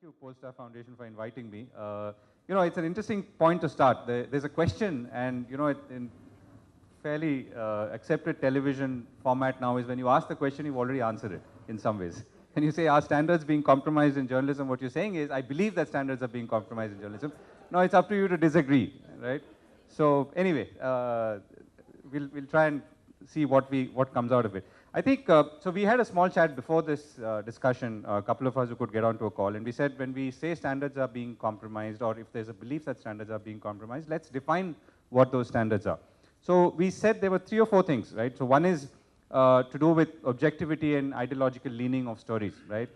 you, Polestar Foundation, for inviting me. It's an interesting point to start. There's a question, and in fairly accepted television format now is when you ask the question, you've already answered it in some ways. When you say, are standards being compromised in journalism? What you're saying is, I believe that standards are being compromised in journalism. Now it's up to you to disagree, right? So anyway, we'll try and see what comes out of it. I think, so we had a small chat before this discussion, a couple of us who could get onto a call, and we said when we say standards are being compromised, or if there's a belief that standards are being compromised, let's define what those standards are. So we said there were 3 or 4 things, right? So one is to do with objectivity and ideological leaning of stories, right?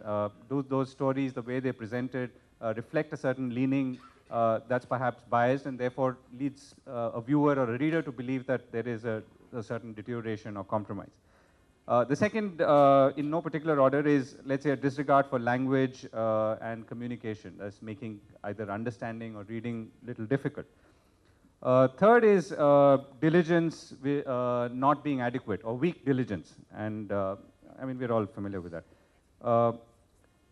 Do those stories, the way they're presented, reflect a certain leaning that's perhaps biased and therefore leads a viewer or a reader to believe that there is a certain deterioration or compromise. The second, in no particular order, is, let's say, a disregard for language and communication, that's making either understanding or reading a little difficult. Third is diligence not being adequate, or weak diligence, and I mean, we're all familiar with that.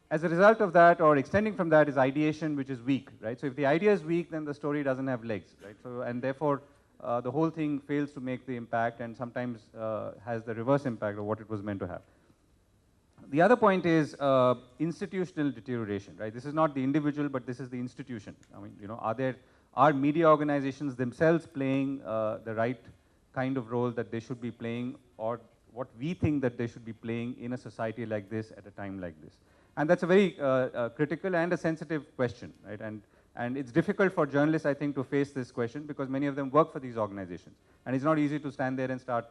As a result of that, or extending from that, is ideation, which is weak, right? So if the idea is weak, then the story doesn't have legs, right? So, and therefore, the whole thing fails to make the impact and sometimes has the reverse impact of what it was meant to have. The other point is institutional deterioration, right? This is not the individual, but this is the institution. I mean, are media organizations themselves playing the right kind of role that they should be playing, or what we think that they should be playing in a society like this at a time like this? And that's a very critical and a sensitive question, right? And it's difficult for journalists, I think, to face this question because many of them work for these organizations. And it's not easy to stand there and start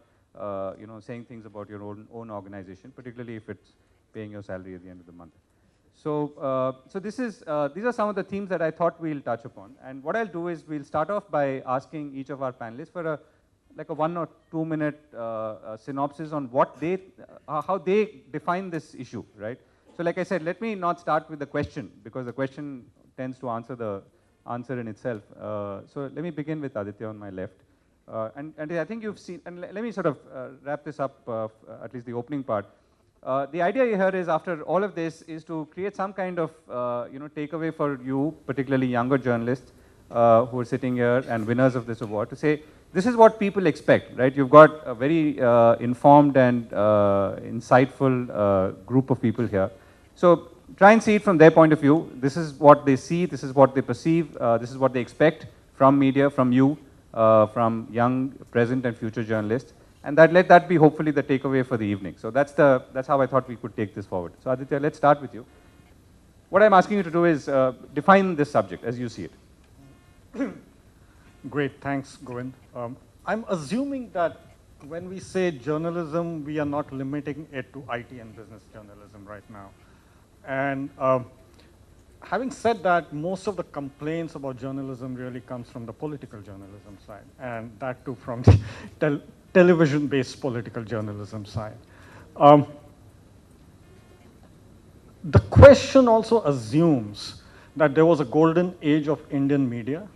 saying things about your own organization, particularly if it's paying your salary at the end of the month. So, these are some of the themes that I thought we'll touch upon. And what I'll do is we'll start off by asking each of our panelists for like a 1 or 2 minute synopsis on what how they define this issue, right? So like I said, let me not start with the question because the question tends to answer the answer in itself. So let me begin with Aditya on my left. And I think you've seen, and let me sort of wrap this up, at least the opening part. The idea here is, after all of this, is to create some kind of takeaway for you, particularly younger journalists who are sitting here and winners of this award, to say, this is what people expect, right? You've got a very informed and insightful group of people here. So try and see it from their point of view. This is what they see, this is what they perceive, this is what they expect from media, from you, from young, present and future journalists. And let that be hopefully the takeaway for the evening. So that's how I thought we could take this forward. So Aditya, let's start with you. What I'm asking you to do is define this subject as you see it. Great, thanks, Govind. I'm assuming that when we say journalism, we are not limiting it to IT and business journalism right now. And having said that, most of the complaints about journalism really comes from the political journalism side, and that too from the television-based political journalism side. The question also assumes that there was a golden age of Indian media,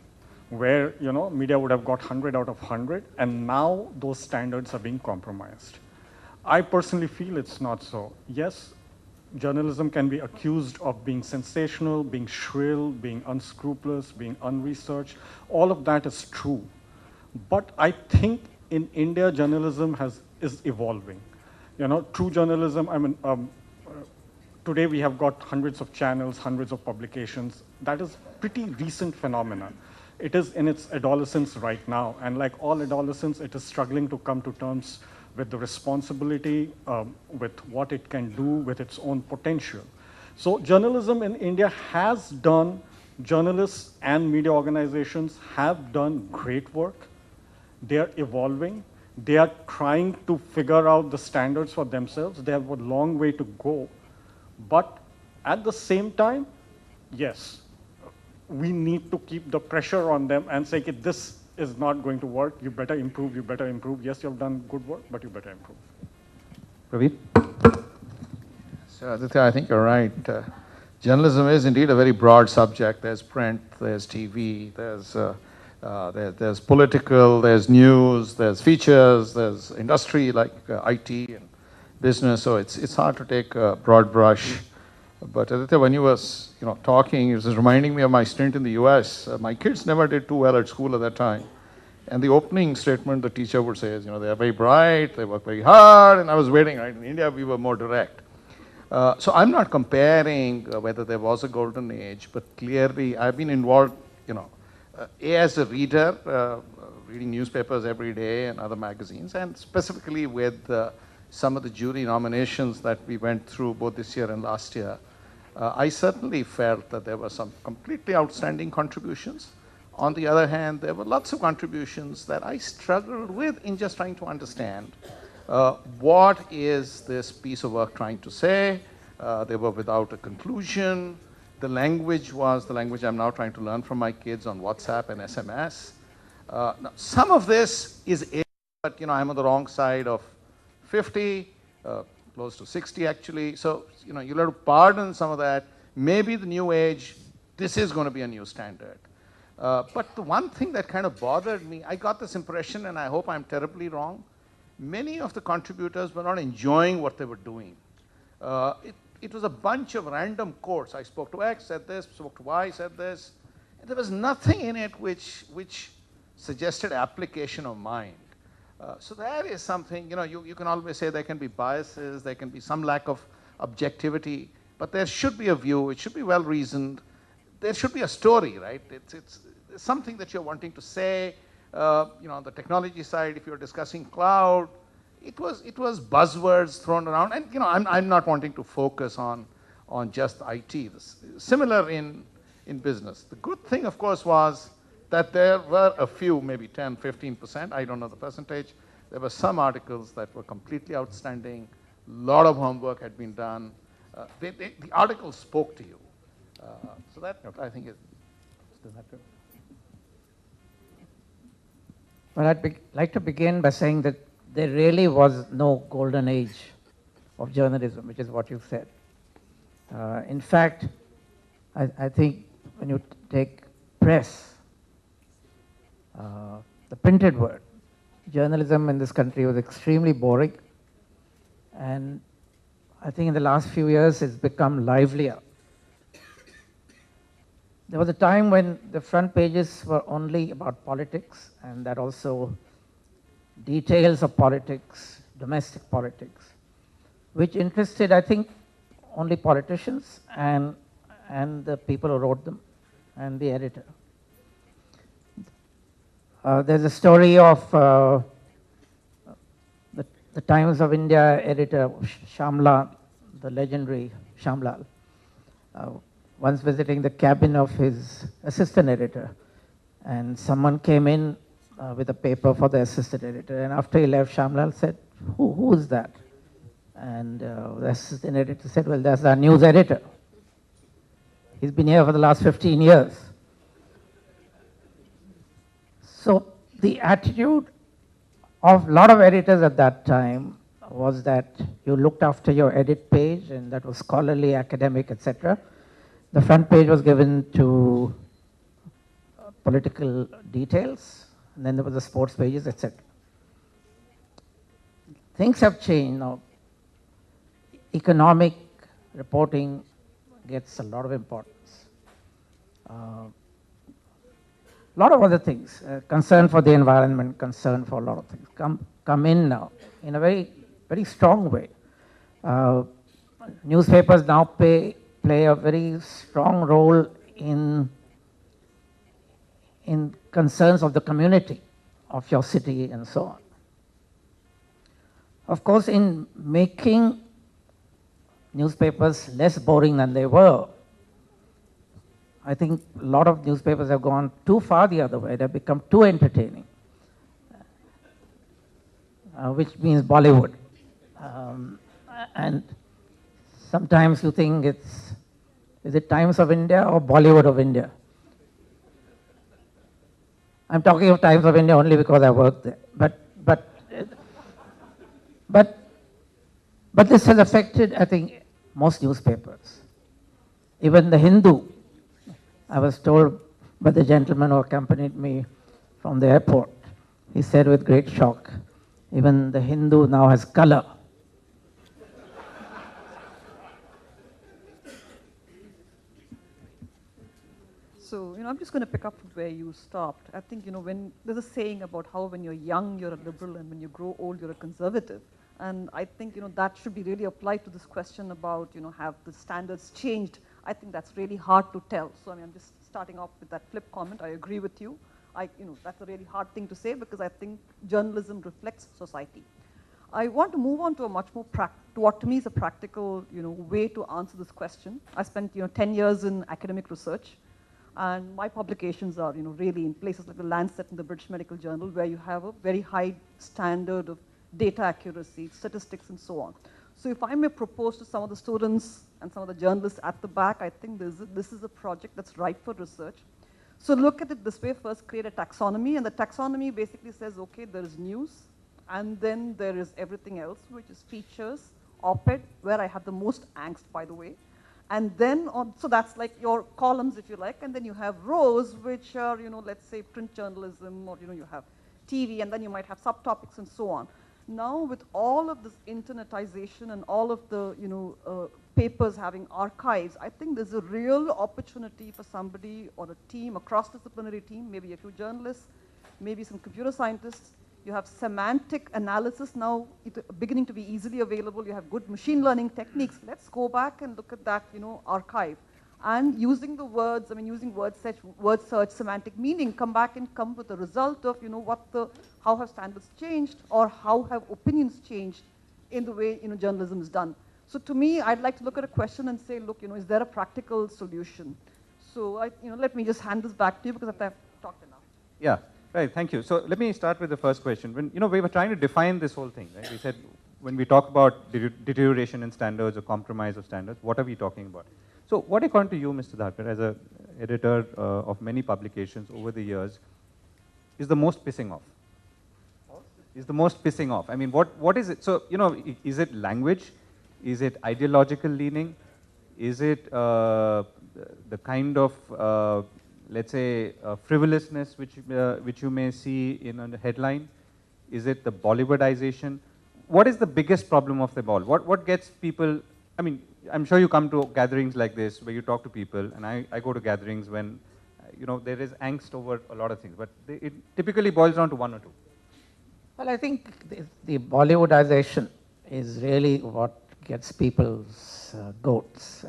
where media would have got 100 out of 100, and now those standards are being compromised. I personally feel it's not so. Yes, journalism can be accused of being sensational, being shrill, being unscrupulous, being unresearched. All of that is true. But I think in India, journalism is evolving. True journalism, I mean, today we have got hundreds of channels, hundreds of publications. That is pretty recent phenomenon. It is in its adolescence right now, and like all adolescents, it is struggling to come to terms with the responsibility, with what it can do, with its own potential. So journalism in India has done, journalists and media organizations have done great work. They are evolving. They are trying to figure out the standards for themselves. They have a long way to go. But at the same time, yes, we need to keep the pressure on them and say, this is not going to work. You better improve, you better improve. Yes, you've done good work, but you better improve. Praveer? So Aditya, I think you're right. Journalism is indeed a very broad subject. There's print, there's TV, there's political, there's news, there's features, there's industry like IT and business. So it's hard to take a broad brush But Aditya, when you was talking, it was reminding me of my stint in the U.S. My kids never did too well at school at that time, and the opening statement the teacher would say is, they are very bright, they work very hard, and I was waiting. Right in India, we were more direct. So I'm not comparing whether there was a golden age, but clearly I've been involved, as a reader, reading newspapers every day and other magazines, and specifically with some of the jury nominations that we went through both this year and last year. I certainly felt that there were some completely outstanding contributions. On the other hand, there were lots of contributions that I struggled with in just trying to understand what is this piece of work trying to say. They were without a conclusion. The language was the language I'm now trying to learn from my kids on WhatsApp and SMS. Now, some of this is, but I'm on the wrong side of 50, close to 60 actually. So, you'll have to pardon some of that. Maybe the new age, this is going to be a new standard. But the one thing that kind of bothered me, I got this impression, and I hope I'm terribly wrong, many of the contributors were not enjoying what they were doing. It was a bunch of random quotes. I spoke to X, said this, spoke to Y, said this. And there was nothing in it which suggested application of mind. So that is something, you can always say there can be biases, there can be some lack of objectivity, but there should be a view, it should be well reasoned, there should be a story, right? It's something that you're wanting to say. On the technology side, if you're discussing cloud, it was buzzwords thrown around, and I'm not wanting to focus on just IT. Similar in business. The good thing, of course, was that there were a few, maybe 10, 15%, I don't know the percentage. There were some articles that were completely outstanding. A lot of homework had been done. The articles spoke to you. So that, I think, is. Well, I'd like to begin by saying that there really was no golden age of journalism, which is what you said. In fact, I think when you take press, the printed word, journalism in this country was extremely boring, and I think in the last few years it's become livelier. There was a time when the front pages were only about politics, and that also details of politics, domestic politics, which interested, I think, only politicians and the people who wrote them and the editor. There's a story of the Times of India editor Shamlal, the legendary Shamlal, once visiting the cabin of his assistant editor, and someone came in with a paper for the assistant editor, and after he left, Shamlal said, who is that? And the assistant editor said, well, that's our news editor. He's been here for the last 15 years. So the attitude of a lot of editors at that time was that you looked after your edit page, and that was scholarly, academic, etc. The front page was given to political details, and then there was the sports pages, etc. Things have changed now. Economic reporting gets a lot of importance. A lot of other things, concern for the environment, concern for a lot of things come in now in a very, very strong way. Newspapers now play a very strong role in concerns of the community, of your city, and so on. Of course, in making newspapers less boring than they were, I think a lot of newspapers have gone too far the other way. They've become too entertaining, which means Bollywood. And sometimes you think is it Times of India or Bollywood of India? I'm talking of Times of India only because I work there. But this has affected, I think, most newspapers. Even the Hindu, I was told by the gentleman who accompanied me from the airport, he said with great shock, even the Hindu now has color. So, I'm just going to pick up from where you stopped. I think, when there's a saying about how when you're young, you're a liberal, and when you grow old, you're a conservative. And I think, that should be really applied to this question about, have the standards changed? I think that's really hard to tell. So, I'm just starting off with that flip comment. I agree with you. That's a really hard thing to say because I think journalism reflects society. I want to move on to a much more to what to me is a practical, way to answer this question. I spent, 10 years in academic research, and my publications are, really in places like the Lancet and the British Medical Journal, where you have a very high standard of data accuracy, statistics, and so on. So if I may propose to some of the students and some of the journalists at the back, I think this is a project that's ripe for research. So look at it this way: first, create a taxonomy, and the taxonomy basically says, okay, there is news, and then there is everything else, which is features, op-ed, where I have the most angst, by the way. And then, so that's like your columns, if you like, and then you have rows, which are, let's say print journalism, or, you have TV, and then you might have subtopics and so on. Now, with all of this internetization and all of the, papers having archives, I think there's a real opportunity for somebody or a team, a cross-disciplinary team, maybe a few journalists, maybe some computer scientists. You have semantic analysis now beginning to be easily available. You have good machine learning techniques. Let's go back and look at that, archive. And using the words, using word search, semantic meaning, come back and come with a result of, how have standards changed, or how have opinions changed in the way, journalism is done. So to me, I'd like to look at a question and say, look, is there a practical solution? So let me just hand this back to you because I've talked enough. Yeah, right, thank you. So let me start with the first question. When, we were trying to define this whole thing, right? We said, when we talk about deterioration in standards or compromise of standards, what are we talking about? So what, according to you, Mr. Dharkar, as an editor of many publications over the years, is the most pissing off? Is the most pissing off? What is it? So, is it language? Is it ideological leaning? Is it the kind of, let's say, frivolousness which you may see in a headline? Is it the Bollywoodization? What is the biggest problem of them all? What gets people, I'm sure you come to gatherings like this where you talk to people, and I go to gatherings when, there is angst over a lot of things, but it typically boils down to one or two. Well, I think the Bollywoodization is really what gets people's goats.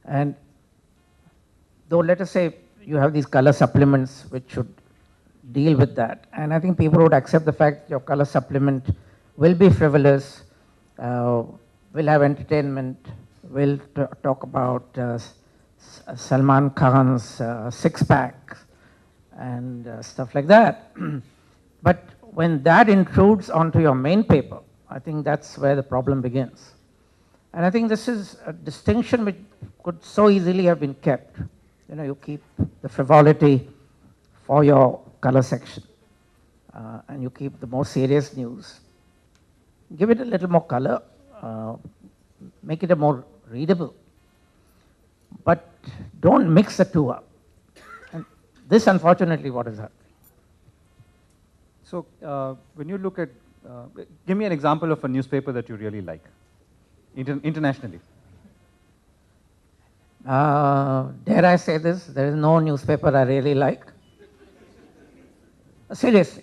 And though, let us say, you have these color supplements which should deal with that. And I think people would accept the fact your color supplement will be frivolous, will have entertainment, will talk about Salman Khan's six-pack and stuff like that. But when that intrudes onto your main paper, I think that's where the problem begins. And I think this is a distinction which could so easily have been kept. You keep the frivolity for your color section, and you keep the more serious news. Give it a little more color, make it a more readable, but don't mix the two up. And this, unfortunately, what is happening. So when you look at, give me an example of a newspaper that you really like, internationally. Dare I say this? There is no newspaper I really like. Seriously.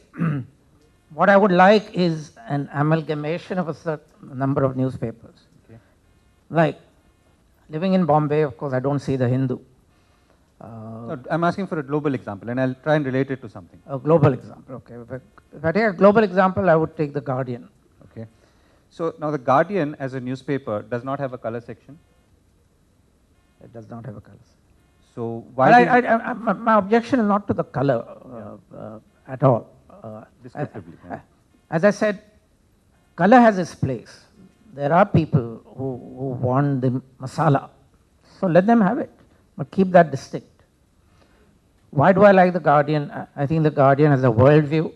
What I would like is an amalgamation of a certain number of newspapers. Okay. Like, living in Bombay, of course, I don't see the Hindu. No, I'm asking for a global example, and I'll try and relate it to something. A global example, okay. If I take a global example, I would take The Guardian. Okay. So now The Guardian, as a newspaper, does not have a color section. It does not have a color. So why? My objection is not to the color at all. Descriptively. As I said, color has its place. There are people who want the masala, so let them have it, but keep that distinct. Why do I like The Guardian? I think The Guardian has a worldview.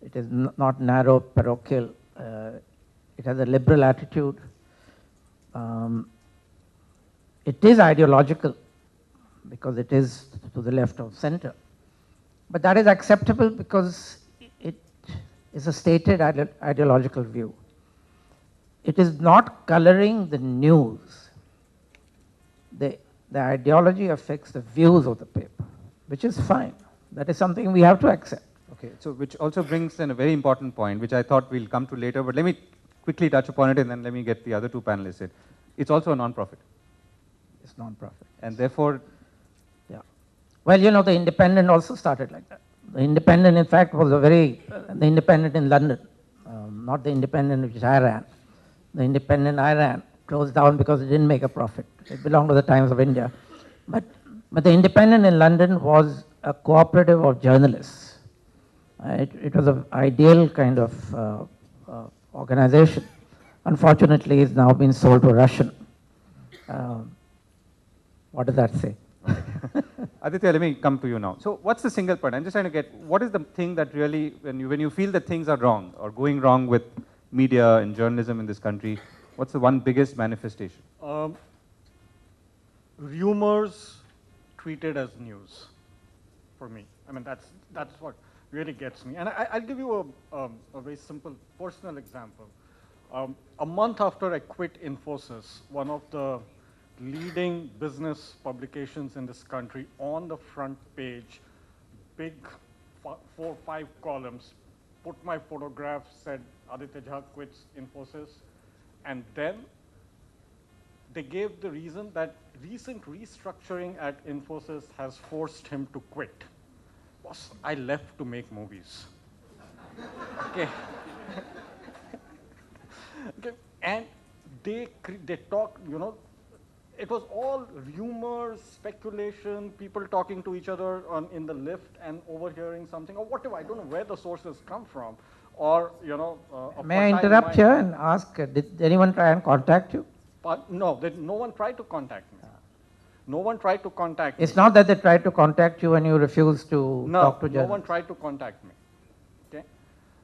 It is not narrow, parochial. It has a liberal attitude. It is ideological because it is to the left of center. But that is acceptable because it is a stated ideological view. It is not coloring the news. The The ideology affects the views of the paper, which is fine. That is something we have to accept. Okay, so which also brings in a very important point, which I thought we'll come to later, but let me quickly touch upon it and then let me get the other two panelists in. It's also a non-profit. It's non-profit. And therefore, Yeah. Well, you know, the Independent also started like that. The Independent, in fact, was the Independent in London, not the Independent which I ran. The Independent I ran closed down because it didn't make a profit. It belonged to the Times of India. But the Independent in London was a cooperative of journalists. It was an ideal kind of organization. Unfortunately, it's now been sold to Russian. What does that say? Aditya, let me come to you now. So what's the single point? I'm just trying to get, what is the thing that really, when you feel that things are wrong or going wrong with media and journalism in this country, what's the one biggest manifestation? Rumors treated as news, for me. I mean, that's what really gets me. And I'll give you a very simple personal example. A month after I quit Infosys, one of the leading business publications in this country, on the front page, big 4 or 5 columns, put my photograph, said Aditya Jha quits Infosys, and then they gave the reason that recent restructuring at Infosys has forced him to quit. Boss, I left to make movies. Okay. Okay. And they talk, you know, it was all rumors, speculation, people talking to each other in the lift and overhearing something or whatever. I don't know where the sources come from. Or, you know, May I interrupt here and ask, did anyone try and contact you? No, no one tried to contact me. No one tried to contact me. It's not that they tried to contact you and you refused to talk to journalists. No one tried to contact me. Okay?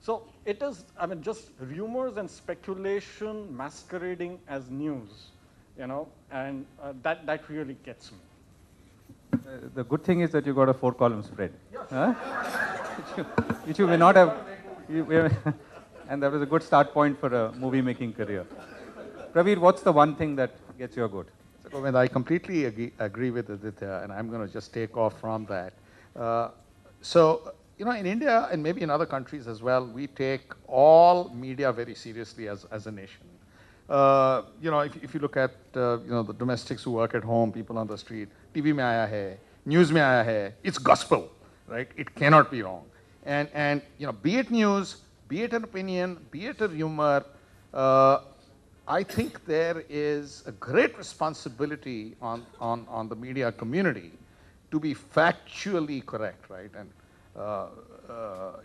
So it is, I mean, just rumors and speculation masquerading as news, you know, and that really gets me. The good thing is that you got a 4-column spread, huh? which you may not have, and that was a good start point for a movie-making career. Praveer, what's the one thing that gets your goat? So, Govind, I completely agree with Aditya, and I'm going to just take off from that. So, you know, in India and maybe in other countries as well, we take all media very seriously as a nation. You know, if you look at, you know, the domestics who work at home, people on the street, TV mein aaya hai, news mein aaya hai, it's gospel, right? It cannot be wrong. And you know, be it news, be it an opinion, be it a rumor, I think there is a great responsibility on the media community to be factually correct, right? And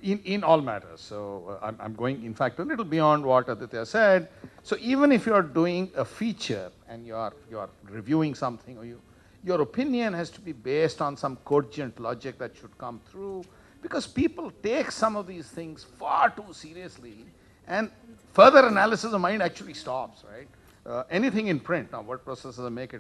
in all matters. So I'm going, in fact, a little beyond what Aditya said. So even if you're doing a feature and you're reviewing something, or your opinion has to be based on some cogent logic that should come through, because people take some of these things far too seriously, and further analysis of mind actually stops, right? Anything in print, now word processors make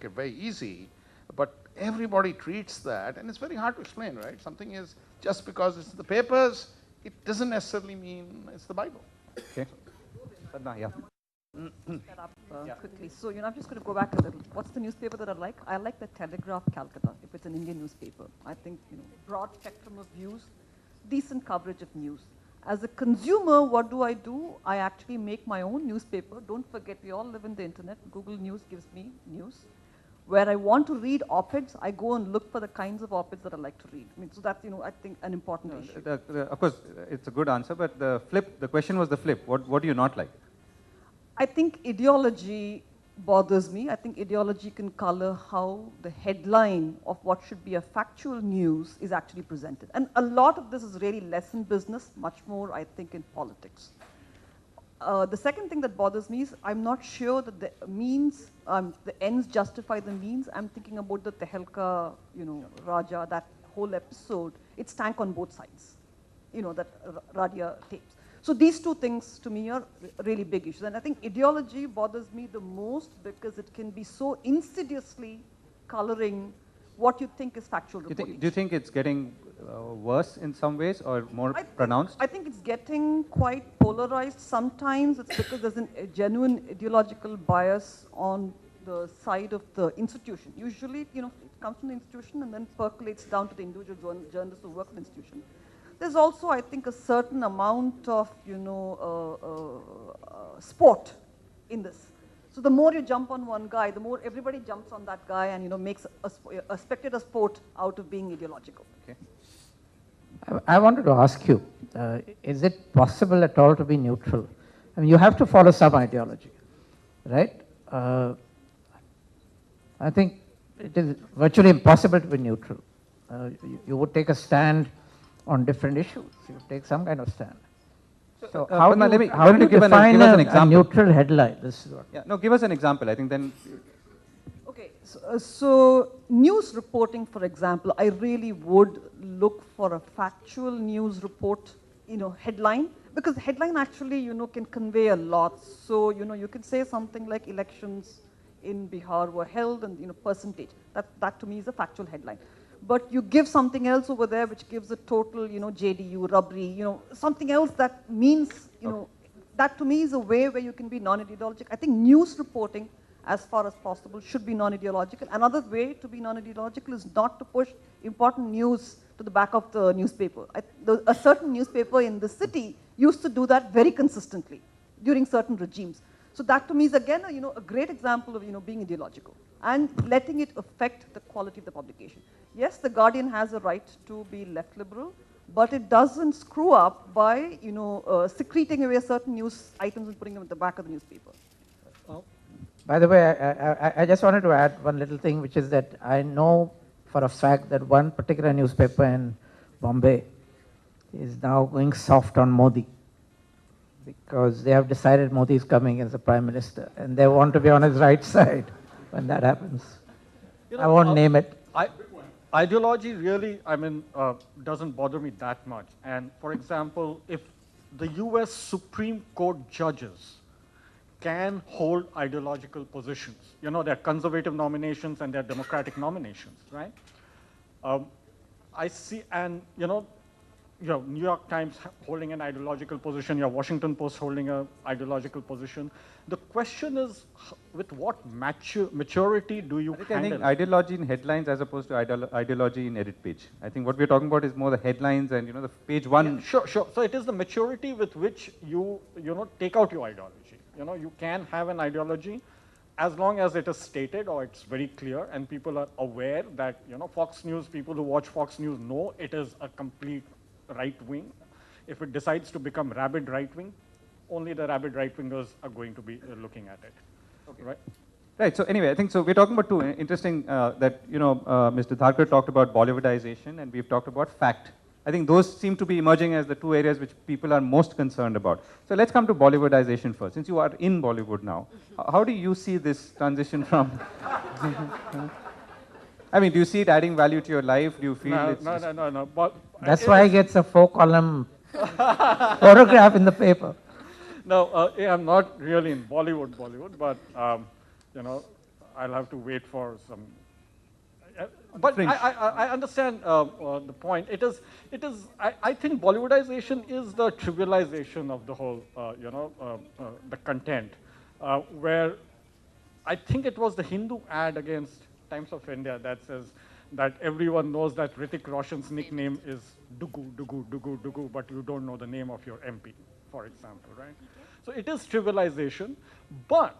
it very easy, but everybody treats that, and it's very hard to explain, right? Something is, just because it's the papers, it doesn't necessarily mean it's the Bible. Okay. Sadhna, yeah. That up quickly. So, you know, I'm just going to go back a little. What's the newspaper that I like? I like the Telegraph Calcutta, if it's an Indian newspaper. I think, you know, broad spectrum of views, decent coverage of news. As a consumer, what do? I actually make my own newspaper. Don't forget, we all live in the internet. Google News gives me news. Where I want to read op-eds, I go and look for the kinds of op-eds that I like to read. I mean, so that's, you know, I think an important issue. Of course, it's a good answer, but the question was the flip. What do you not like? I think ideology bothers me. I think ideology can color how the headline of what should be a factual news is actually presented. And a lot of this is really less in business, much more, I think, in politics. The second thing that bothers me is I'm not sure that the means, the ends justify the means. I'm thinking about the Tehelka, you know, Raja, that whole episode. It stank on both sides, you know, that Radia tapes. So these two things to me are really big issues. And I think ideology bothers me the most because it can be so insidiously coloring what you think is factual reporting. Do you think it's getting worse in some ways or more pronounced? I think it's getting quite polarized. Sometimes it's because there's a genuine ideological bias on the side of the institution. Usually, it comes from the institution and then percolates down to the individual journalists who work in the institution. There's also, I think, a certain amount of, sport in this. So the more you jump on one guy, the more everybody jumps on that guy and, makes a spectator sport out of being ideological. Okay. I wanted to ask you, is it possible at all to be neutral? I mean, you have to follow some ideology, right? I think it is virtually impossible to be neutral. You would take a stand on different issues. You would take some kind of stand. So how do you define give us an a example. neutral headline? This is what. Yeah, no, give us an example. I think then. Okay, so news reporting, for example, I really would look for a factual news report, headline, because headline actually, can convey a lot. So, you can say something like elections in Bihar were held and, percentage. That to me is a factual headline. But you give something else over there which gives a total, JDU, Rabri, something else that means, that to me is a way where you can be non-ideological. I think news reporting, as far as possible, should be non-ideological. Another way to be non-ideological is not to push important news to the back of the newspaper. A certain newspaper in the city used to do that very consistently during certain regimes. So that to me is again, a great example of, being ideological and letting it affect the quality of the publication. Yes, the Guardian has a right to be left liberal, but it doesn't screw up by, secreting away certain news items and putting them at the back of the newspaper. By the way, I just wanted to add one little thing, which is that I know for a fact that one particular newspaper in Bombay is now going soft on Modi because they have decided Modi is coming as a prime minister and they want to be on his right side when that happens. I won't name it. Ideology really, doesn't bother me that much. And for example, if the US Supreme Court judges can hold ideological positions, they're conservative nominations and they're democratic nominations, right? I see, and New York Times holding an ideological position, your Washington Post holding an ideological position. The question is, with what maturity do you handle? I think ideology in headlines as opposed to ideology in edit page. I think what we're talking about is more the headlines and the page one. Yeah, sure. So it is the maturity with which you take out your ideology. You can have an ideology as long as it is stated or it's very clear and people are aware that Fox News, people who watch Fox News know it is a complete right wing. If it decides to become rabid right wing, only the rabid right wingers are going to be looking at it. Okay. Right? Right. So anyway, I think so. We're talking about two interesting that Mr. Tharkar talked about Bollywoodization, and we've talked about fact. I think those seem to be emerging as the two areas which people are most concerned about. So let's come to Bollywoodization first. Since you are in Bollywood now, how do you see this transition from? I mean, do you see it adding value to your life? Do you feel it's No. But that's why he gets a 4-column photograph in the paper. No, I'm not really in Bollywood, but I'll have to wait for some. But I understand the point. It is. I think Bollywoodization is the trivialization of the whole, the content, where I think it was the Hindu ad against Times of India that says that everyone knows that Hrithik Roshan's nickname is Dugu, but you don't know the name of your MP, for example, right? So it is trivialization, but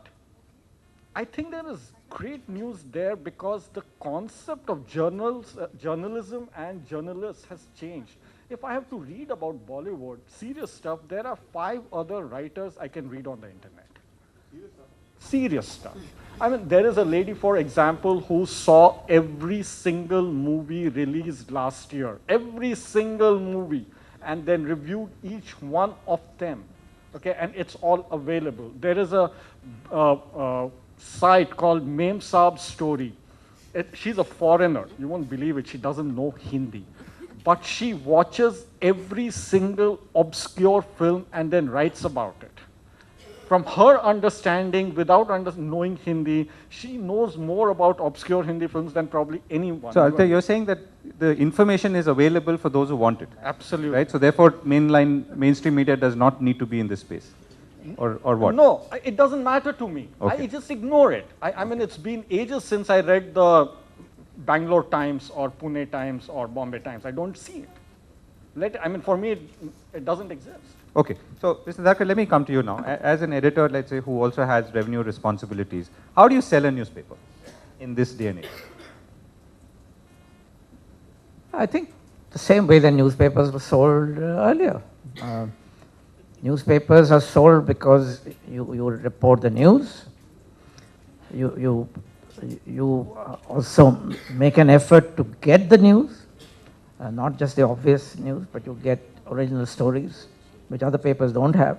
I think there is great news there because the concept of journalism and journalists has changed. If I have to read about Bollywood, serious stuff, there are 5 other writers I can read on the internet. Serious stuff. I mean, there is a lady, for example, who saw every single movie released last year, every single movie, and then reviewed each one of them. Okay, and it's all available. There is a site called Mem Saab Story. She's a foreigner. You won't believe it. She doesn't know Hindi. But she watches every single obscure film and then writes about it. From her understanding, without knowing Hindi, she knows more about obscure Hindi films than probably anyone. So, Aditya, you're saying that the information is available for those who want it. Absolutely. Right? So, therefore, mainstream media does not need to be in this space. or what? No, it doesn't matter to me. Okay. I just ignore it. I mean, it's been ages since I read the Bangalore Times or Pune Times or Bombay Times. I don't see it. I mean, for me, it doesn't exist. Okay, so Mr. Thakur, let me come to you now. As an editor, let's say, who also has revenue responsibilities, how do you sell a newspaper in this day and age? I think the same way the newspapers were sold earlier. Newspapers are sold because you report the news. You also make an effort to get the news, not just the obvious news, but you get original stories, which other papers don't have.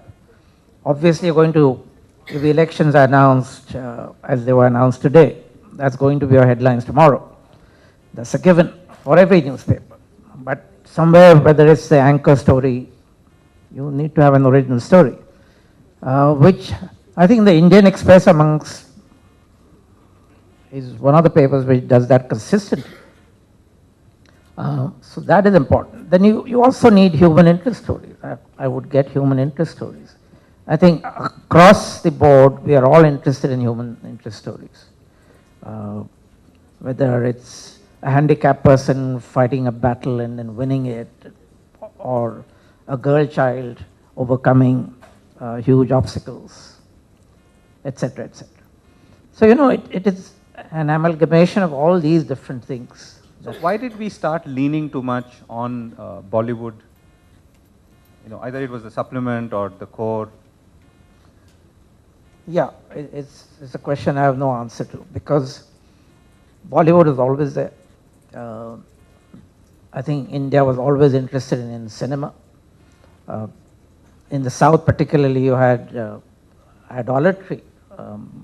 Obviously, you're going to, if the elections are announced as they were announced today, that's going to be your headlines tomorrow. That's a given for every newspaper. But somewhere, whether it's the anchor story, you need to have an original story, which I think the Indian Express amongst is one of the papers which does that consistently. So that is important. Then you also need human interest stories. I would get human interest stories. I think across the board, we are all interested in human interest stories. Whether it's a handicapped person fighting a battle and then winning it, or a girl child overcoming huge obstacles, etc., etc. So, you know, it is an amalgamation of all these different things. So why did we start leaning too much on Bollywood? You know, either it was the supplement or the core. Yeah, it's a question I have no answer to, because Bollywood is always there. I think India was always interested in cinema. In the South particularly, you had idolatry,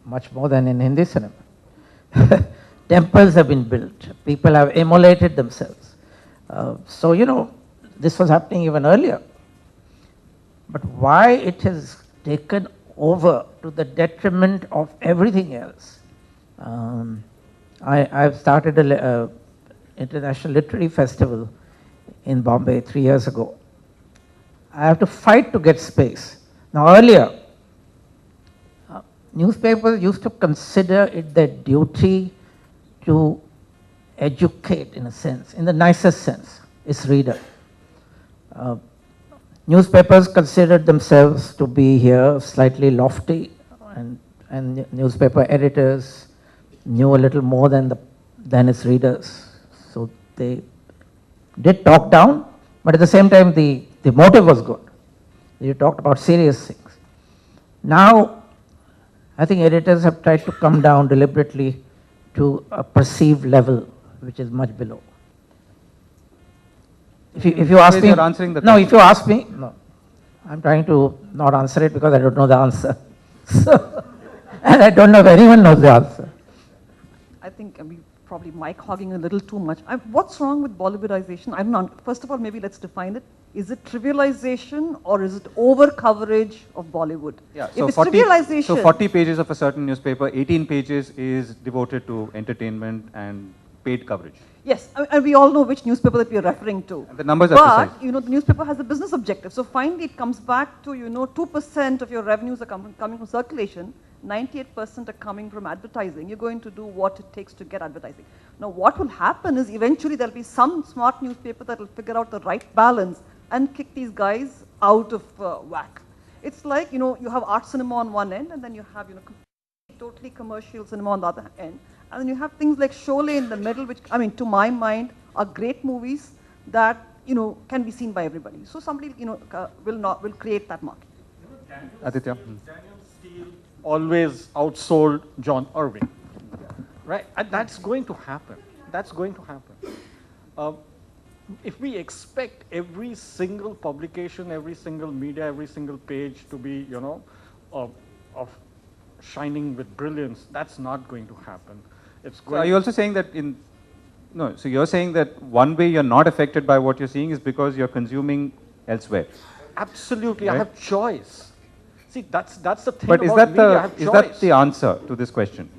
much more than in Hindi cinema. Temples have been built. People have emulated themselves. So, you know, this was happening even earlier. But why it has taken over to the detriment of everything else? I've started an international literary festival in Bombay 3 years ago. I have to fight to get space. Now earlier, newspapers used to consider it their duty to educate, in a sense, in the nicest sense, its reader. Newspapers considered themselves to be here slightly lofty, and newspaper editors knew a little more than its readers. So they did talk down, but at the same time the motive was good. You talked about serious things. Now, I think editors have tried to come down deliberately to a perceived level which is much below. If you ask me, You're answering the no, question. if you ask me, no, I'm trying to not answer it because I don't know the answer. So, and I don't know if anyone knows the answer. I think we probably mic hogging a little too much. What's wrong with Bollywoodization? I'm not. First of all, maybe let's define it. Is it trivialization or is it over coverage of Bollywood? Yeah, If so it's 40, trivialization, so 40 pages of a certain newspaper, 18 pages is devoted to entertainment and paid coverage. yes, and we all know which newspaper that we are referring to. And the numbers are But, precise. you know, the newspaper has a business objective. So finally it comes back to, 2% of your revenues are coming from circulation, 98% are coming from advertising. You're going to do what it takes to get advertising. Now what will happen is eventually there'll be some smart newspaper that will figure out the right balance and kick these guys out of whack. It's like, you have art cinema on one end and then you have, totally commercial cinema on the other end. And then you have things like Sholay in the middle, which, to my mind, are great movies that, can be seen by everybody. So somebody, will create that market. Aditya? Daniel Steele always outsold John Irving, right? And that's going to happen. That's going to happen. If we expect every single publication, every single media, every single page to be, of shining with brilliance, that's not going to happen. It's So going. are you also saying that so you're saying that one way you're not affected by what you're seeing is because you're consuming elsewhere? Absolutely, I Right. have choice. See, that's the thing But is about that media. I have is that choice. the answer to this question?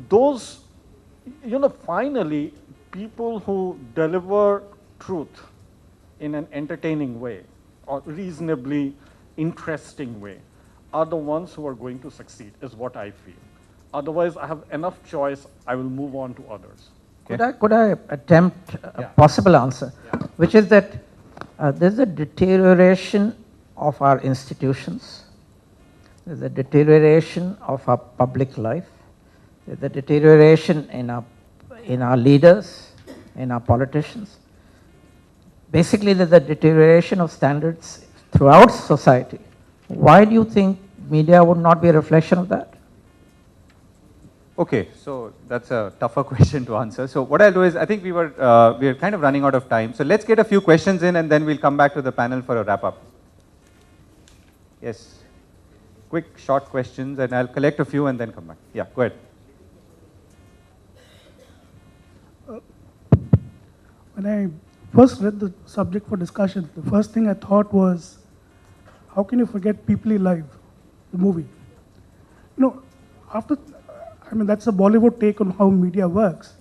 Those, finally, people who deliver truth in an entertaining way or reasonably interesting way are the ones who are going to succeed, is what I feel. Otherwise, I have enough choice, I will move on to others. Could I attempt a possible answer, which is that there's a deterioration of our institutions, there's a deterioration of our public life, there's a deterioration in our leaders, in our politicians. Basically, there's a deterioration of standards throughout society. Why do you think media would not be a reflection of that? Okay, so that's a tougher question to answer. So what I'll do is, I think we are kind of running out of time. So let's get a few questions in, and then we'll come back to the panel for a wrap up. Yes, quick, short questions, and I'll collect a few and then come back. Yeah, go ahead. When I first read the subject for discussion, the first thing I thought was, how can you forget People Live, the movie? You know, that's a Bollywood take on how media works.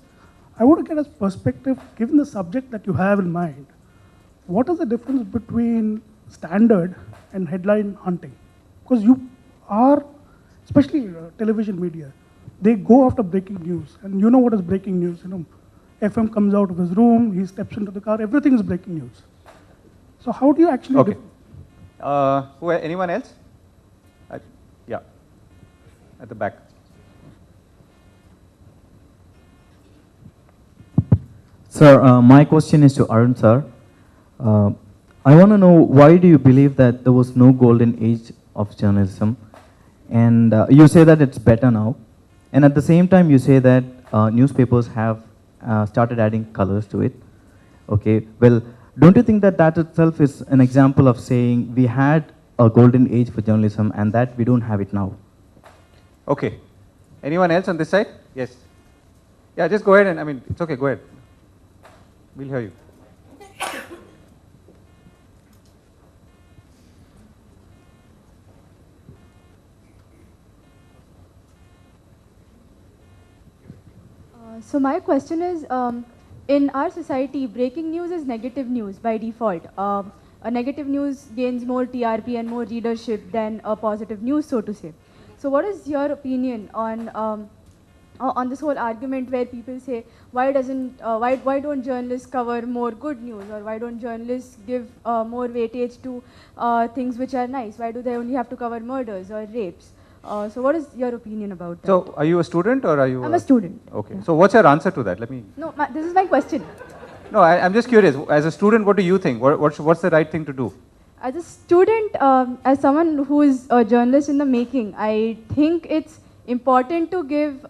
I want to get a perspective, given the subject that you have in mind, what is the difference between standard and headline hunting? Because you are, especially television media, they go after breaking news. And you know what is breaking news? You know, FM comes out of his room, he steps into the car, everything is breaking news. So how do you actually... Okay. Anyone else? Yeah, at the back. Sir, my question is to Arun sir. I want to know, why do you believe that there was no golden age of journalism? And you say that it's better now. And at the same time, you say that newspapers have started adding colors to it. Okay, well, don't you think that that itself is an example of saying we had a golden age for journalism and that we don't have it now? Okay. Anyone else on this side? Yes. Yeah, just go ahead and, it's okay, go ahead. We'll hear you. So my question is, in our society, breaking news is negative news by default. A negative news gains more TRP and more readership than a positive news, so to say. So what is your opinion on this whole argument where people say, why don't journalists cover more good news, or why don't journalists give more weightage to things which are nice? Why do they only have to cover murders or rapes? So what is your opinion about that? So are you a student or are you? I'm a student. Okay. So what's your answer to that? Let me. No, this is my question. No, I'm just curious. As a student, what do you think? What's the right thing to do? As a student, as someone who is a journalist in the making, I think it's important to give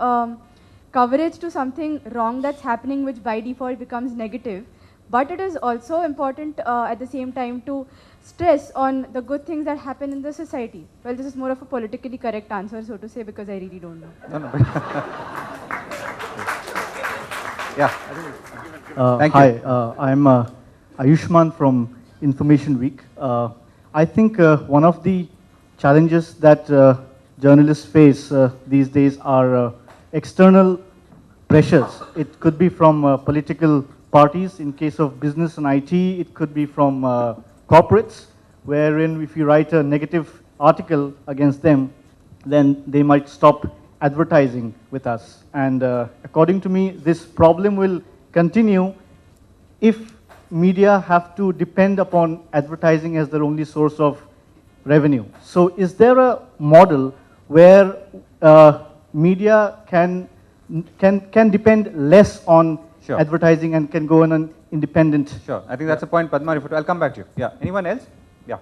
coverage to something wrong that's happening, which by default becomes negative. But it is also important at the same time to stress on the good things that happen in the society. Well, this is more of a politically correct answer, so to say, because I really don't know. No. Yeah. Thank you. Hi, I'm Ayushman from Information Week. I think one of the challenges that journalists face these days are external pressures. It could be from political parties. In case of business and IT, it could be from corporates, wherein if you write a negative article against them, then they might stop advertising with us. And according to me, this problem will continue if media have to depend upon advertising as their only source of revenue. So is there a model where media can depend less on Sure. advertising and can go on an independent? Sure. I think that's a point Padma referred to. I'll come back to you. Yeah. Anyone else? Yeah.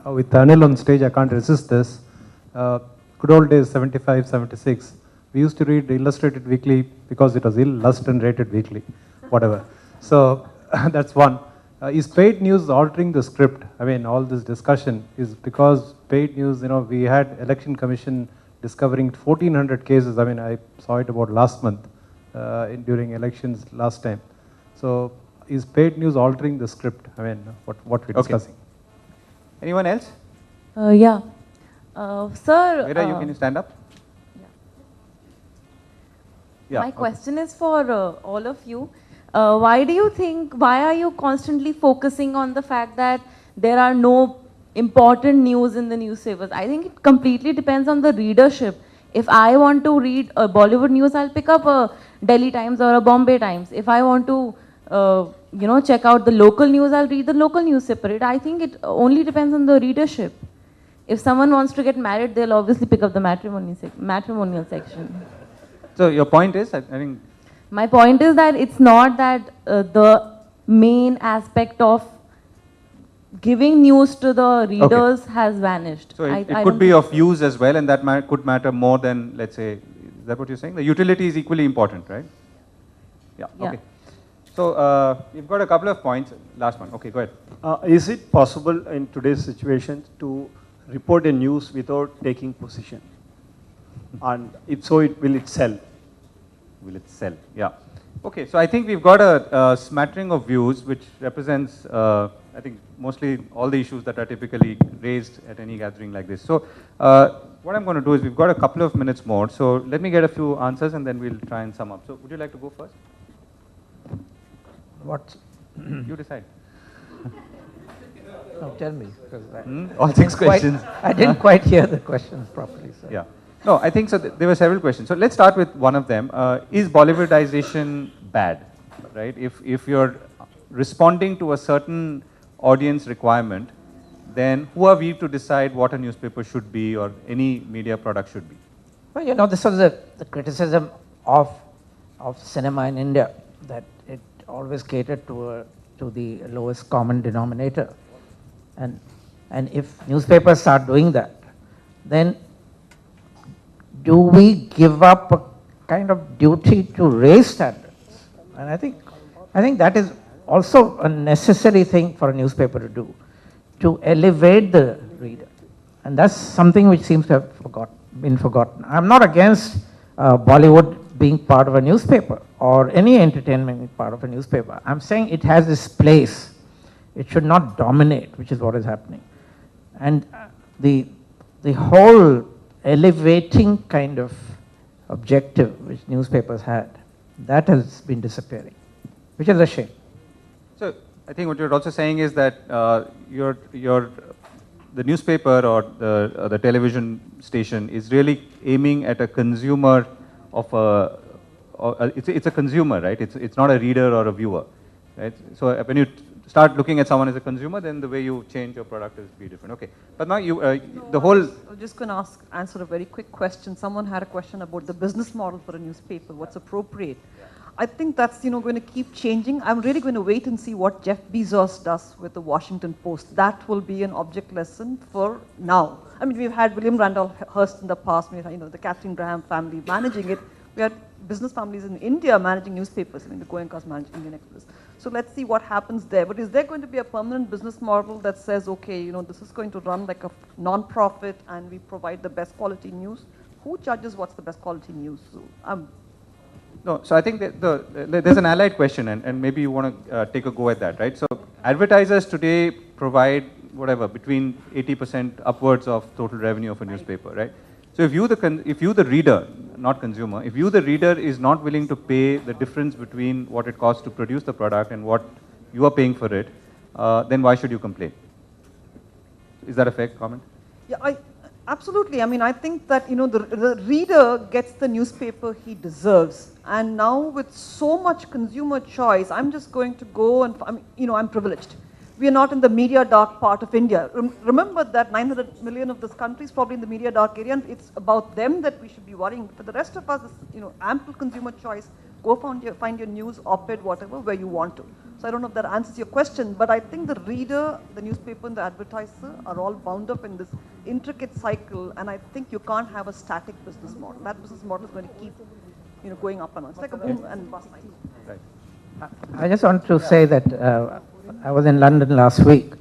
With Anil on stage, I can't resist this. Good old days, 75, 76, we used to read Illustrated Weekly because it was illustrated weekly, whatever. So that's one. Is paid news altering the script? I mean, all this discussion is because paid news, we had Election Commission discovering 1,400 cases. I mean, I saw it about last month during elections last time. So is paid news altering the script? I mean, what we're discussing. Anyone else? Yeah. Sir. Veera, can you stand up? Yeah. My question is for all of you. Why are you constantly focusing on the fact that there are no important news in the newspapers. I think it completely depends on the readership. If I want to read Bollywood news, I'll pick up a Delhi Times or a Bombay Times. If I want to, check out the local news, I'll read the local news separate. I think it only depends on the readership. If someone wants to get married, they'll obviously pick up the matrimonial section. So your point is, I think. My point is that it's not that the main aspect of giving news to the readers has vanished. So it could be of use as well, and that could matter more than, let's say, is that what you're saying? The utility is equally important, right? Yeah. Okay. So we've got a couple of points. Last one. Okay, go ahead. Is it possible in today's situation to report a news without taking position? And if so, will it sell? Will it sell? Yeah. Okay, so I think we've got a smattering of views which represents, I think, mostly all the issues that are typically raised at any gathering like this. So what I'm going to do is we've got a couple of minutes more, so let me get a few answers and then we'll try and sum up. So would you like to go first? What? You decide. No, tell me. All six questions. I didn't quite hear the questions properly. So. Yeah. No, I think so. There were several questions. So let's start with one of them. Is Bollywoodization bad? Right? If you're responding to a certain audience requirement, then who are we to decide what a newspaper should be or any media product should be? Well, this was the criticism of cinema in India, that it always catered to the lowest common denominator. And if newspapers start doing that, then do we give up a kind of duty to raise standards? And I think that is also a necessary thing for a newspaper to do, to elevate the reader. And that's something which seems to have been forgotten. I'm not against Bollywood being part of a newspaper or any entertainment being part of a newspaper. I'm saying it has this place. It should not dominate, which is what is happening. And the whole elevating kind of objective which newspapers had, that has been disappearing, which is a shame. So I think what you're also saying is that the newspaper or the television station is really aiming at a consumer of it's a consumer, right? It's not a reader or a viewer, right? So when you start looking at someone as a consumer, then the way you change your product is be different. Okay, but now the whole. I was just going to answer a very quick question. Someone had a question about the business model for a newspaper. What's appropriate? Yeah. I think that's going to keep changing. I'm really going to wait and see what Jeff Bezos does with the Washington Post. That will be an object lesson for now. I mean, we've had William Randolph Hearst in the past. We had, the Catherine Graham family managing it. We had business families in India managing newspapers. I mean, the Goenkas managing Indian Express. So let's see what happens there. But is there going to be a permanent business model that says, okay, this is going to run like a non-profit and we provide the best quality news? Who judges what's the best quality news? So, no, so I think that there's an allied question, and maybe you want to take a go at that, right? So advertisers today provide whatever between 80% upwards of total revenue of a newspaper, right? So if you the reader, not consumer, if you the reader is not willing to pay the difference between what it costs to produce the product and what you are paying for it, then why should you complain? Is that a fair comment? Yeah, absolutely. I mean, I think that the reader gets the newspaper he deserves, and now with so much consumer choice, I'm just going to go and I'm privileged. We are not in the media dark part of India. Remember that 900 million of this country is probably in the media dark area, and it's about them that we should be worrying. For the rest of us, ample consumer choice. Go find your news, op-ed, whatever, where you want to. So I don't know if that answers your question, but I think the reader, the newspaper, and the advertiser are all bound up in this intricate cycle, and I think you can't have a static business model. That business model is going to keep, going up and on. It's like a boom and bust cycle. Right. I just want to say that I was in London last week.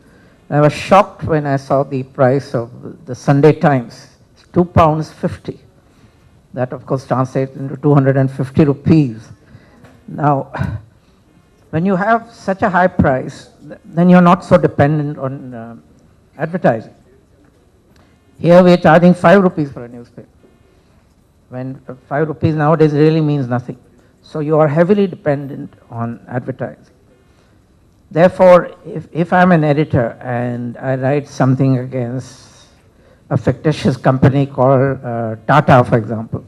I was shocked when I saw the price of the Sunday Times. It's £2.50. That, of course, translates into 250 rupees. Now, when you have such a high price, then you're not so dependent on advertising. Here we're charging 5 rupees for a newspaper, when 5 rupees nowadays really means nothing. So you are heavily dependent on advertising. Therefore, if I'm an editor and I write something against a fictitious company called Tata, for example,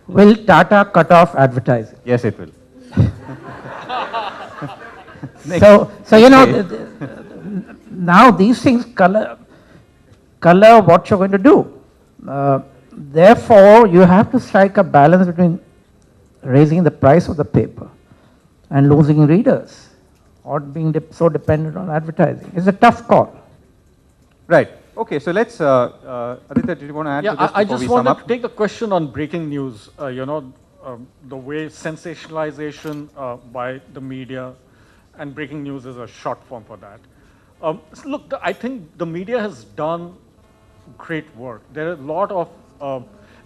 will Tata cut off advertising? Yes, it will. So you know, now these things color what you're going to do. Therefore, you have to strike a balance between raising the price of the paper and losing readers, or being so dependent on advertising. It's a tough call. Right. Okay, so let's, Aditya, did you want to add to this I before just we sum wanted up? to take the question on breaking news, the way sensationalization by the media, and breaking news is a short form for that. So look, I think the media has done great work. There are a lot of,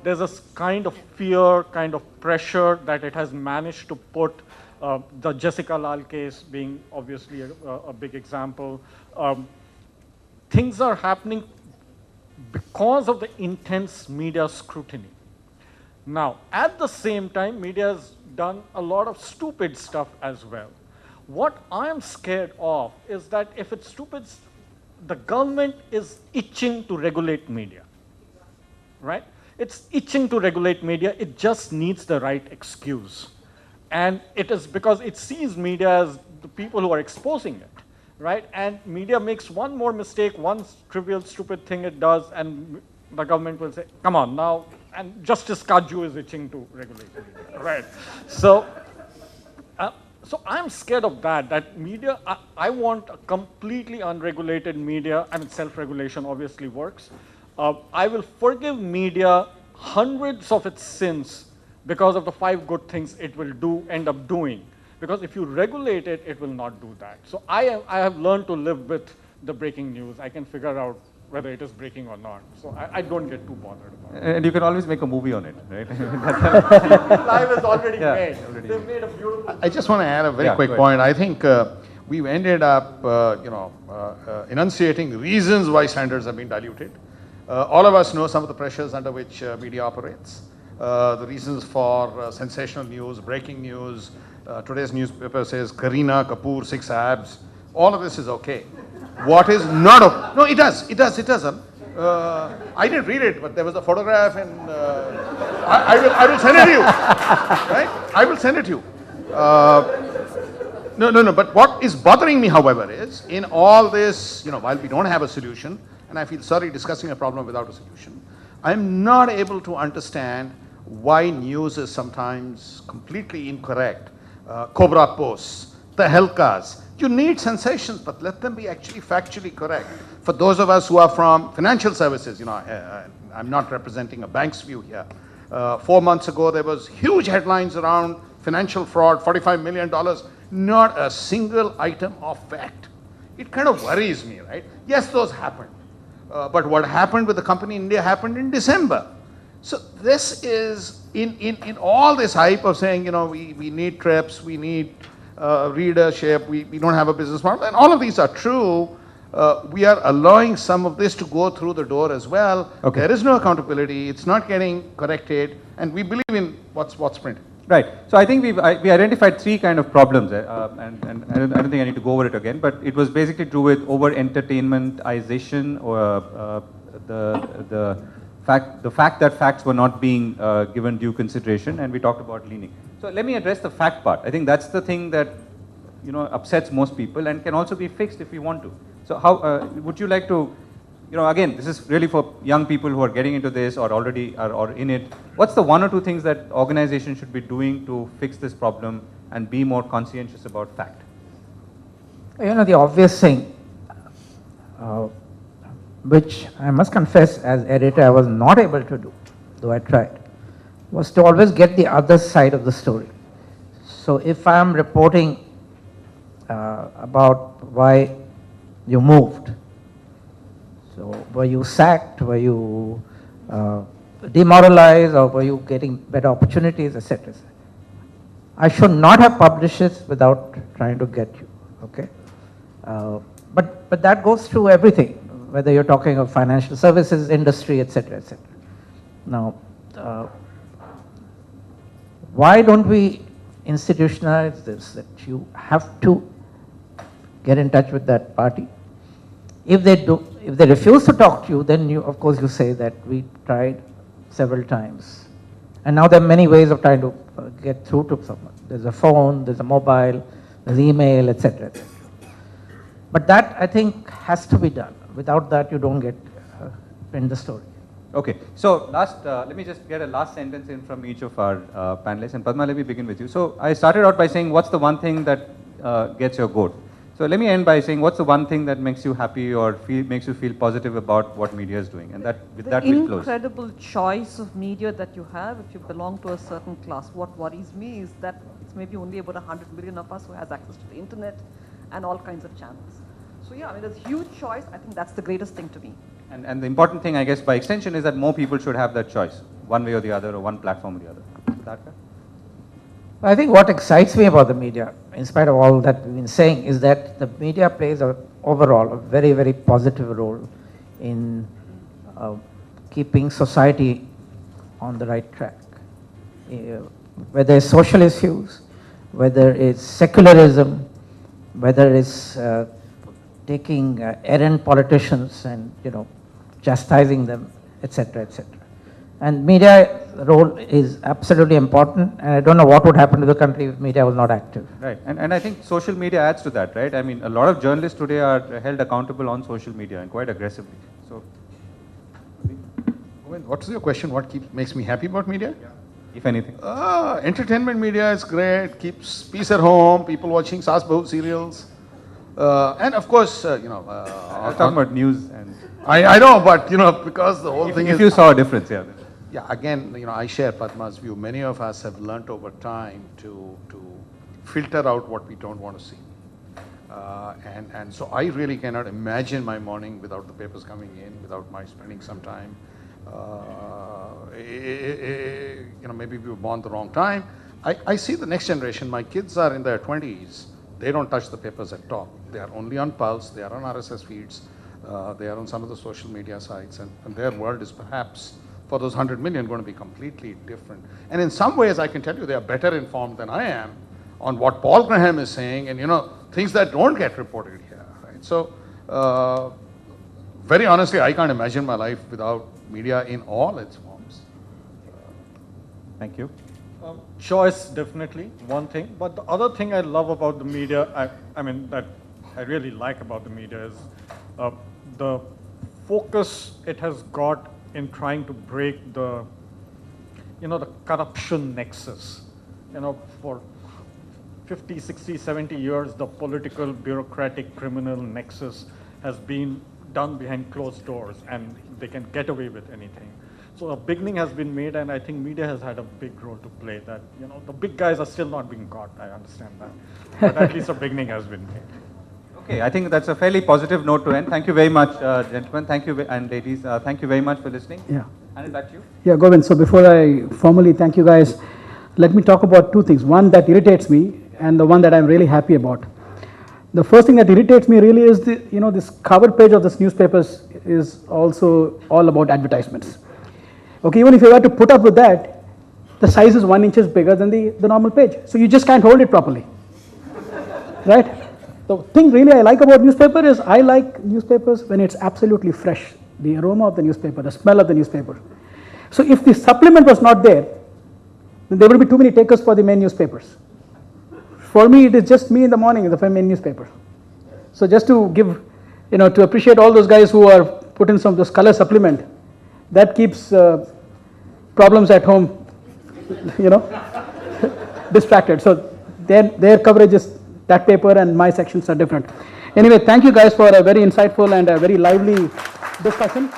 there's a kind of fear, kind of pressure that it has managed to put, the Jessica Lal case being obviously a big example. Things are happening because of the intense media scrutiny. Now, at the same time, media has done a lot of stupid stuff as well. What I'm scared of is that if it's stupid, the government is itching to regulate media, right? It's itching to regulate media. It just needs the right excuse. And it is because it sees media as the people who are exposing it, right? And media makes one more mistake, one trivial, stupid thing it does, and the government will say, come on now, and Justice Kaju is itching to regulate media, right? So, so I'm scared of that media, I want a completely unregulated media. I mean, self-regulation obviously works. I will forgive media hundreds of its sins because of the 5 good things it will end up doing. Because if you regulate it, it will not do that. So I have learned to live with the breaking news. I can figure out whether it is breaking or not. So I don't get too bothered about it. And you can always make a movie on it, right? Live is already made. They've made a beautiful. I just want to add a very quick point. I think we've ended up, enunciating reasons why standards have been diluted. All of us know some of the pressures under which media operates. The reasons for sensational news, breaking news. Today's newspaper says Kareena Kapoor 6 abs. All of this is okay. What is not okay? No, it does. I didn't read it, but there was a photograph, and I will send it to you. Right? I will send it to you. No. But what is bothering me, however, is in all this, while we don't have a solution, and I feel sorry discussing a problem without a solution, I'm not able to understand why news is sometimes completely incorrect. Cobra posts, the Helkas. You need sensations, but let them be actually factually correct. For those of us who are from financial services, I'm not representing a bank's view here. 4 months ago, there was huge headlines around financial fraud, $45 million, not a single item of fact. It kind of worries me, right? Yes, those happened. But what happened with the company in India happened in December. So this is, in all this hype of saying, we need trips, we need readership, we don't have a business model, and all of these are true. We are allowing some of this to go through the door as well. Okay. There is no accountability, it's not getting corrected, and we believe in what's printed. Right. So I think we identified 3 kind of problems, and I don't think I need to go over it again, but it was basically to do with over-entertainmentization, or the fact that facts were not being given due consideration, and we talked about leaning. So let me address the fact part. I think that's the thing that upsets most people and can also be fixed if we want to. So how would you like to? Again, this is really for young people who are getting into this or already are in it. What's the 1 or 2 things that organizations should be doing to fix this problem and be more conscientious about fact? The obvious thing, which I must confess as editor I was not able to do, though I tried, was to always get the other side of the story. So if I am reporting about why you moved, so were you sacked, were you demoralized, or were you getting better opportunities, etc. I should not have published this without trying to get you, okay? But that goes through everything, whether you're talking of financial services industry, etc., etc. Now, why don't we institutionalize this, that you have to get in touch with that party? If they refuse to talk to you, then you, of course, you say that we tried several times. And now there are many ways of trying to get through to someone. There's a phone, there's a mobile, there's email, etc. But that, I think, has to be done. Without that, you don't get print the story. Okay, so let me just get a last sentence in from each of our panelists. And Padma, let me begin with you. So I started out by saying, what's the one thing that gets your goat? So let me end by saying, what's the one thing that makes you happy or makes you feel positive about what media is doing? And with that we'll close. The incredible choice of media that you have, if you belong to a certain class. What worries me is that it's maybe only about 100 million of us who has access to the internet and all kinds of channels. So yeah, I mean, there's huge choice. I think that's the greatest thing to me. And the important thing, I guess, by extension, is that more people should have that choice, one way or the other, or one platform or the other. Is that fair? I think what excites me about the media, in spite of all that we've been saying, is that the media plays overall a very, very positive role in keeping society on the right track. Whether it's social issues, whether it's secularism, whether it's taking errant politicians and, chastising them, etc., etc. And media role is absolutely important, and I don't know what would happen to the country if media was not active. Right, and I think social media adds to that, right? I mean, a lot of journalists today are held accountable on social media and quite aggressively. So, what's your question? What makes me happy about media? Yeah. If anything. Entertainment media is great, keeps peace at home, people watching Saas Bahu serials. And of course, I was talking about news and... I know, but because the whole thing is... If you saw a difference, yeah. Yeah, again, I share Padma's view. Many of us have learnt over time to filter out what we don't want to see. And so I really cannot imagine my morning without the papers coming in, without my spending some time. Maybe we were born the wrong time. I see the next generation. My kids are in their 20s. They don't touch the papers at all. They are only on Pulse. They are on RSS feeds. They are on some of the social media sites. And their world is perhaps, for those 100 million, going to be completely different. And in some ways, I can tell you they are better informed than I am on what Paul Graham is saying and, things that don't get reported here. Right? So, very honestly, I can't imagine my life without media in all its forms. Thank you. Choice, definitely, one thing. But the other thing I love about the media, that I really like about the media is the focus it has got in trying to break the corruption nexus. For 50, 60, 70 years, the political, bureaucratic, criminal nexus has been done behind closed doors, and they can get away with anything. So a beginning has been made, and I think media has had a big role to play. That the big guys are still not being caught. I understand that, but at least a beginning has been made. Okay, I think that's a fairly positive note to end. Thank you very much, gentlemen. Thank you, and ladies. Thank you very much for listening. Yeah. And back to you. Yeah, Govind. So before I formally thank you guys, let me talk about two things. One that irritates me, and the one that I'm really happy about. The first thing that irritates me really is this cover page of this newspapers is also all about advertisements. Okay, even if you were to put up with that, the size is 1 inch bigger than the normal page. So you just can't hold it properly. Right? The thing really I like about newspaper is I like newspapers when it's absolutely fresh. The aroma of the newspaper, the smell of the newspaper. So if the supplement was not there, then there would be too many takers for the main newspapers. For me, it is just me in the morning, the main newspaper. So just to give, to appreciate all those guys who are putting some of this color supplement, that keeps problems at home, distracted. So their coverage is that paper and my sections are different. Anyway, thank you guys for a very insightful and a very lively discussion.